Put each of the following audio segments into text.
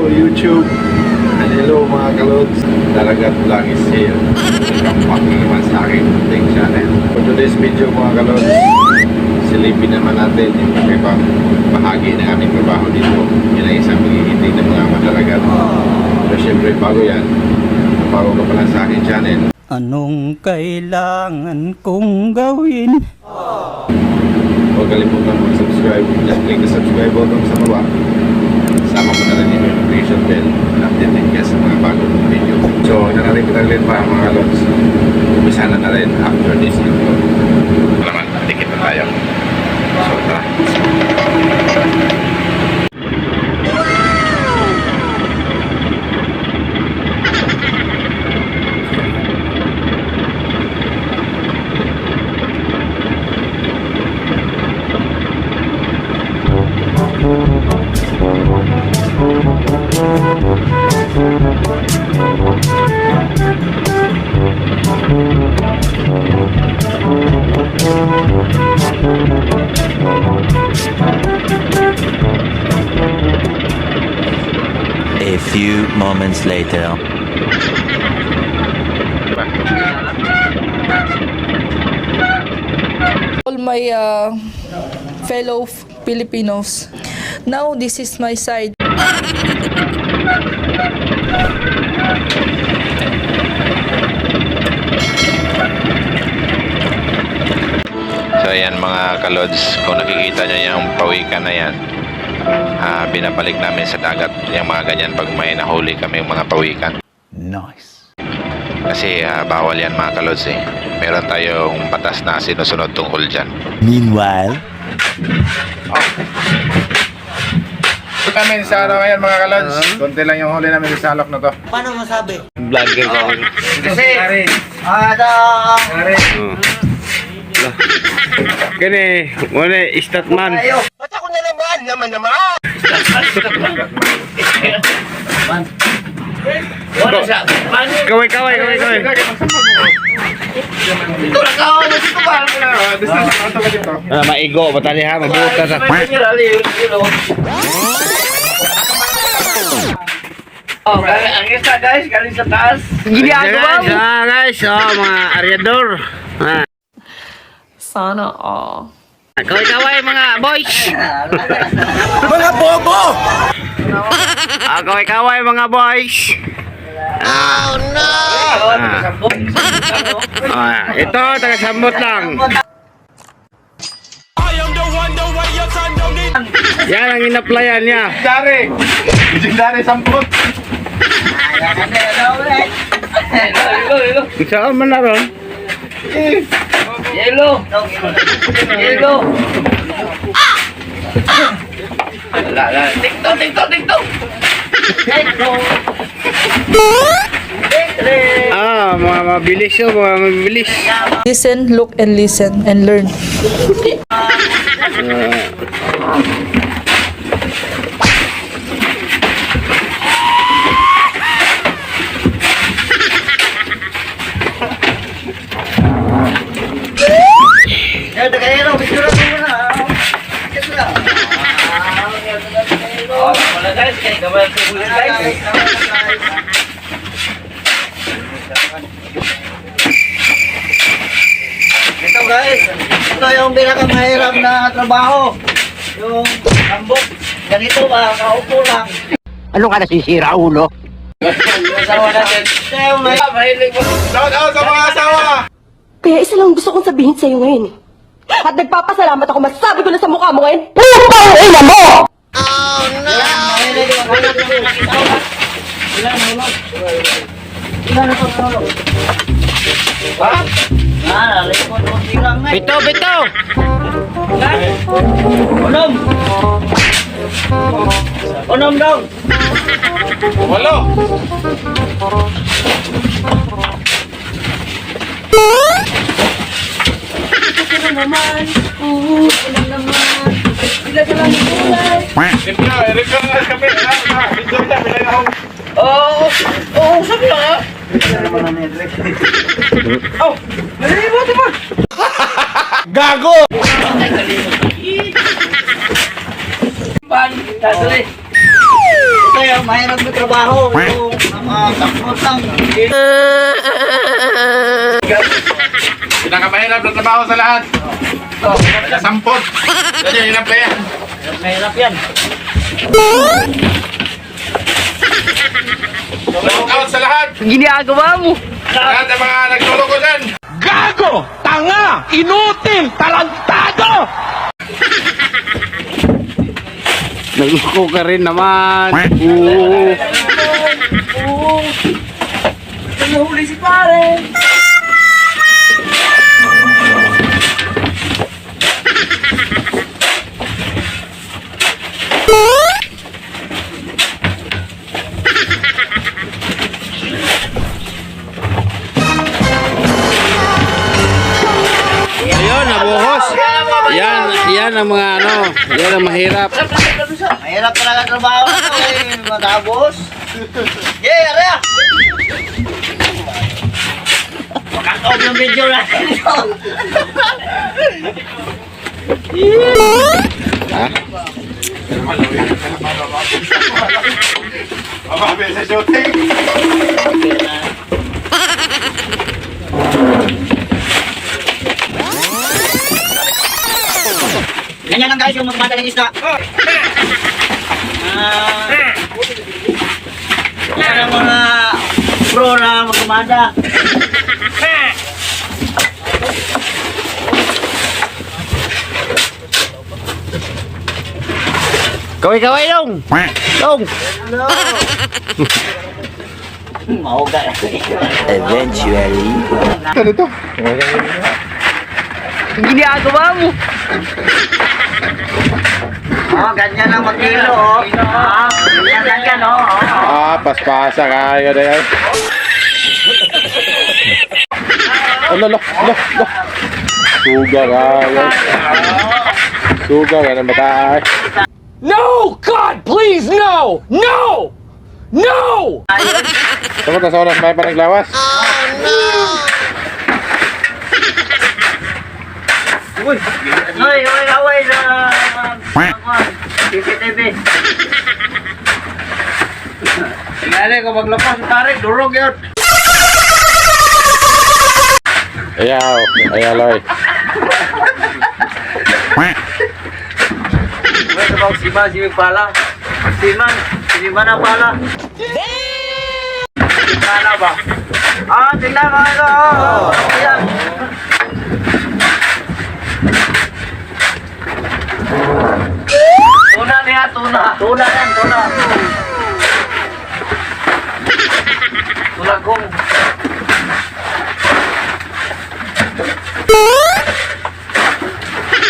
Hello YouTube. And hello mga kalods. Dalagat vlog is here. Welcome back naman sa aking ting channel. For today's video mga kalods, silipin naman natin yung ibang bahagi ng aming trabaho dito. Yan ang isang paghihiting ng mga madalagat. Pero syempre bago yan, bago ka pala sa aking channel, anong kailangan kong gawin? huwag kalimutan mag-subscribe. Just click the subscribe button sa baba. Sama mo na rin yung notification bell na updated ka sa mga bagong video. So, nanarin ko na rin pa mga kalods. Umpisa na rin after this intro. Alaman, tikit na tayo. So, tara. A few moments later. All my fellow Filipinos, now this is my side. So ayan mga kalods, kung nakikita nyo yung pawikan na yan, binabalik namin sa dagat yung mga ganyan pag may nahuli kami yung mga pawikan. Nice. Kasi bawal yan mga kalods eh. Meron tayong batas na sinusunod tungkol dyan. Meanwhile, Kami sa ano ngayon mga kalods, konti lang yung huli namin sa salok na to. Paano masabi? Vlogger ka rin. Kasi, Kini, muna statman. ba't ako na naman? Wala siya. Kaway. Ito na kao na dito ba? Maigo, batali ha, mabuta sa. Oh, ang isa guys, galing sa taas. Guys, mga aryador. Sana all. Kaway mga boys. Mga bobo! Kaway mga boys. Oh no! Ito, taga-sambot lang. Yan ang inaplayan niya. Legendary sampot. Saan man na ron? Yellow! Tiktok! Mga mabilis yun, mga mabilis. Listen, look, and listen, and learn. Ito guys, ito yung pinakamahirap na trabaho. Yung tambok. Ganito ba, kaupo lang. Ano ka nasisira, ulo? Asawa natin. Mahilig mo. Shout out sa mga asawa! Kaya isa lang gusto kong sabihin sa'yo ngayon eh. At nagpapasalamat ako, masasabi ko na sa mukha mo ngayon, putang ina mo! Mahilig mo. Ilan na ito? Bito! Unom daw. Walo! Oo, sabi lang ha. Oh, nalilibot mo. Gago! Pan, dadali. Ito yung mahirap na trabaho. Yung mga takotang. Pinakamahirap na trabaho sa lahat. Sampot. Ganyan, hirap na yan. Mahirap yan. Shout out sa lahat. Ginagawa mo. Lahat ng mga nagluluko dyan. Gago! Tanga! Inutil! Talantado! Nagusko ka rin naman. Nahuli si pare. Ayun, nabuhos. Yan ang mga ano, yan ang mahirap. Mahirap talaga trabaho nito eh. Matapos. Yeah, area! Makakaw yung video natin ito. Mababi sa shooting. Ganyan lang guys yung magmada ng isda. Yan ang mga pro na magmada. Kaway-kaway dong! Dong! Mauga. Eventually. Ano to? Ginagawa mo. Oh, ganyan lang mag-kilo oh. Ganyan lang yan oh. Paspasa kayo na yan. Lo. Suga kayo. Suga ka ng batay. No! God, please, no! No! No! Sagot na sa oras may panaglawas. Hoy, away sa CCTV. Tingnan ko maglapas sa tarik, durog yun. Ayaw, Loy. Ito ba si pala? Siman na pala. Pala ba? Tingnan mo ito. Ayan. Tuna niya, tuna. Tuna yan, tuna. Tuna kong.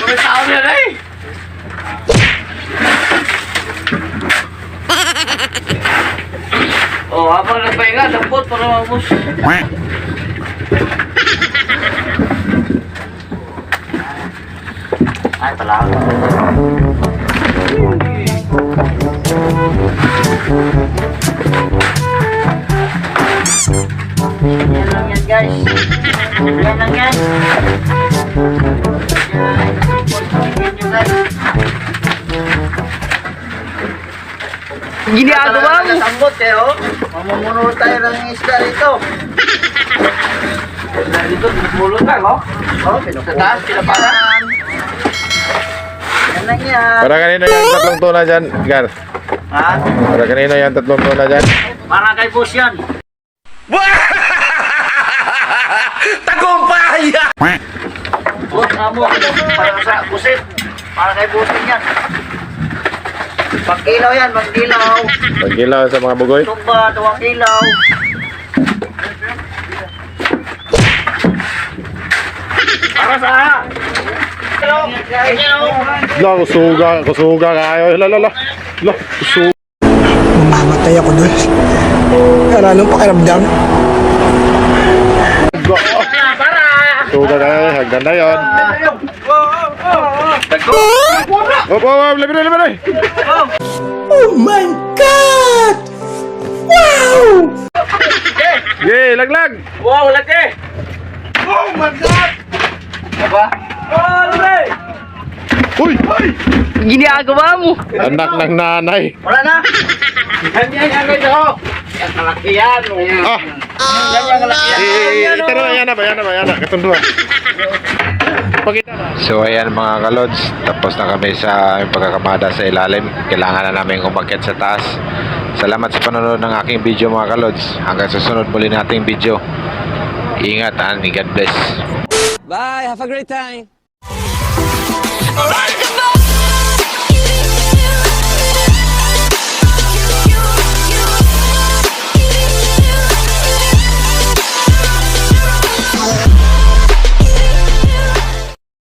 May tao niya na eh. Oh, habang nagpahinga, dampot para mabus. Ay, pala. Yan lang yan, guys. Yan lang yan. Ginagawa mo. Tambot eh, oh. Mamumuno tayo ng isda rito. Dito, pinupulot lang, oh. Oh, pinupulot. Sa taas, pinaparan. Yan lang yan. Para kanino yung tatlong tuna dyan, Gar? Ha? Para kanino yung tatlong tuna dyan? Para kay boss yan. Tagumpay! Boss, amo. Para sa busit. Para kay boss yan. Pagkilaw yan, pagkilaw. Pagkilaw sa mga bugoy? Tumba, 2 kilaw. Para sa... Lo, kusuga kayo. Lo, kusuga. Mamatay ako doon. Ano, anong pakiramdam? Kusuga kayo, hagdan na yun. Labi. Oh my God! Wow! Yay, laglag! Wow, laki! Oh my God! Diba? Oh, laki! Uy! ginagawa mo? Anak ng nanay. Wala na. Ganyan yan guys ako. Ang kalaki yan. Ah! Ganyan kalaki yan. Ito na, yan na. Katundua. So ayan mga kalods, tapos na kami sa aming pagkakamada sa ilalim. Kailangan na namin umakyat sa taas. Salamat sa panonood ng aking video mga kalods. Hanggang susunod muli nating video. Ingat and God bless. Bye, have a great time. Alright,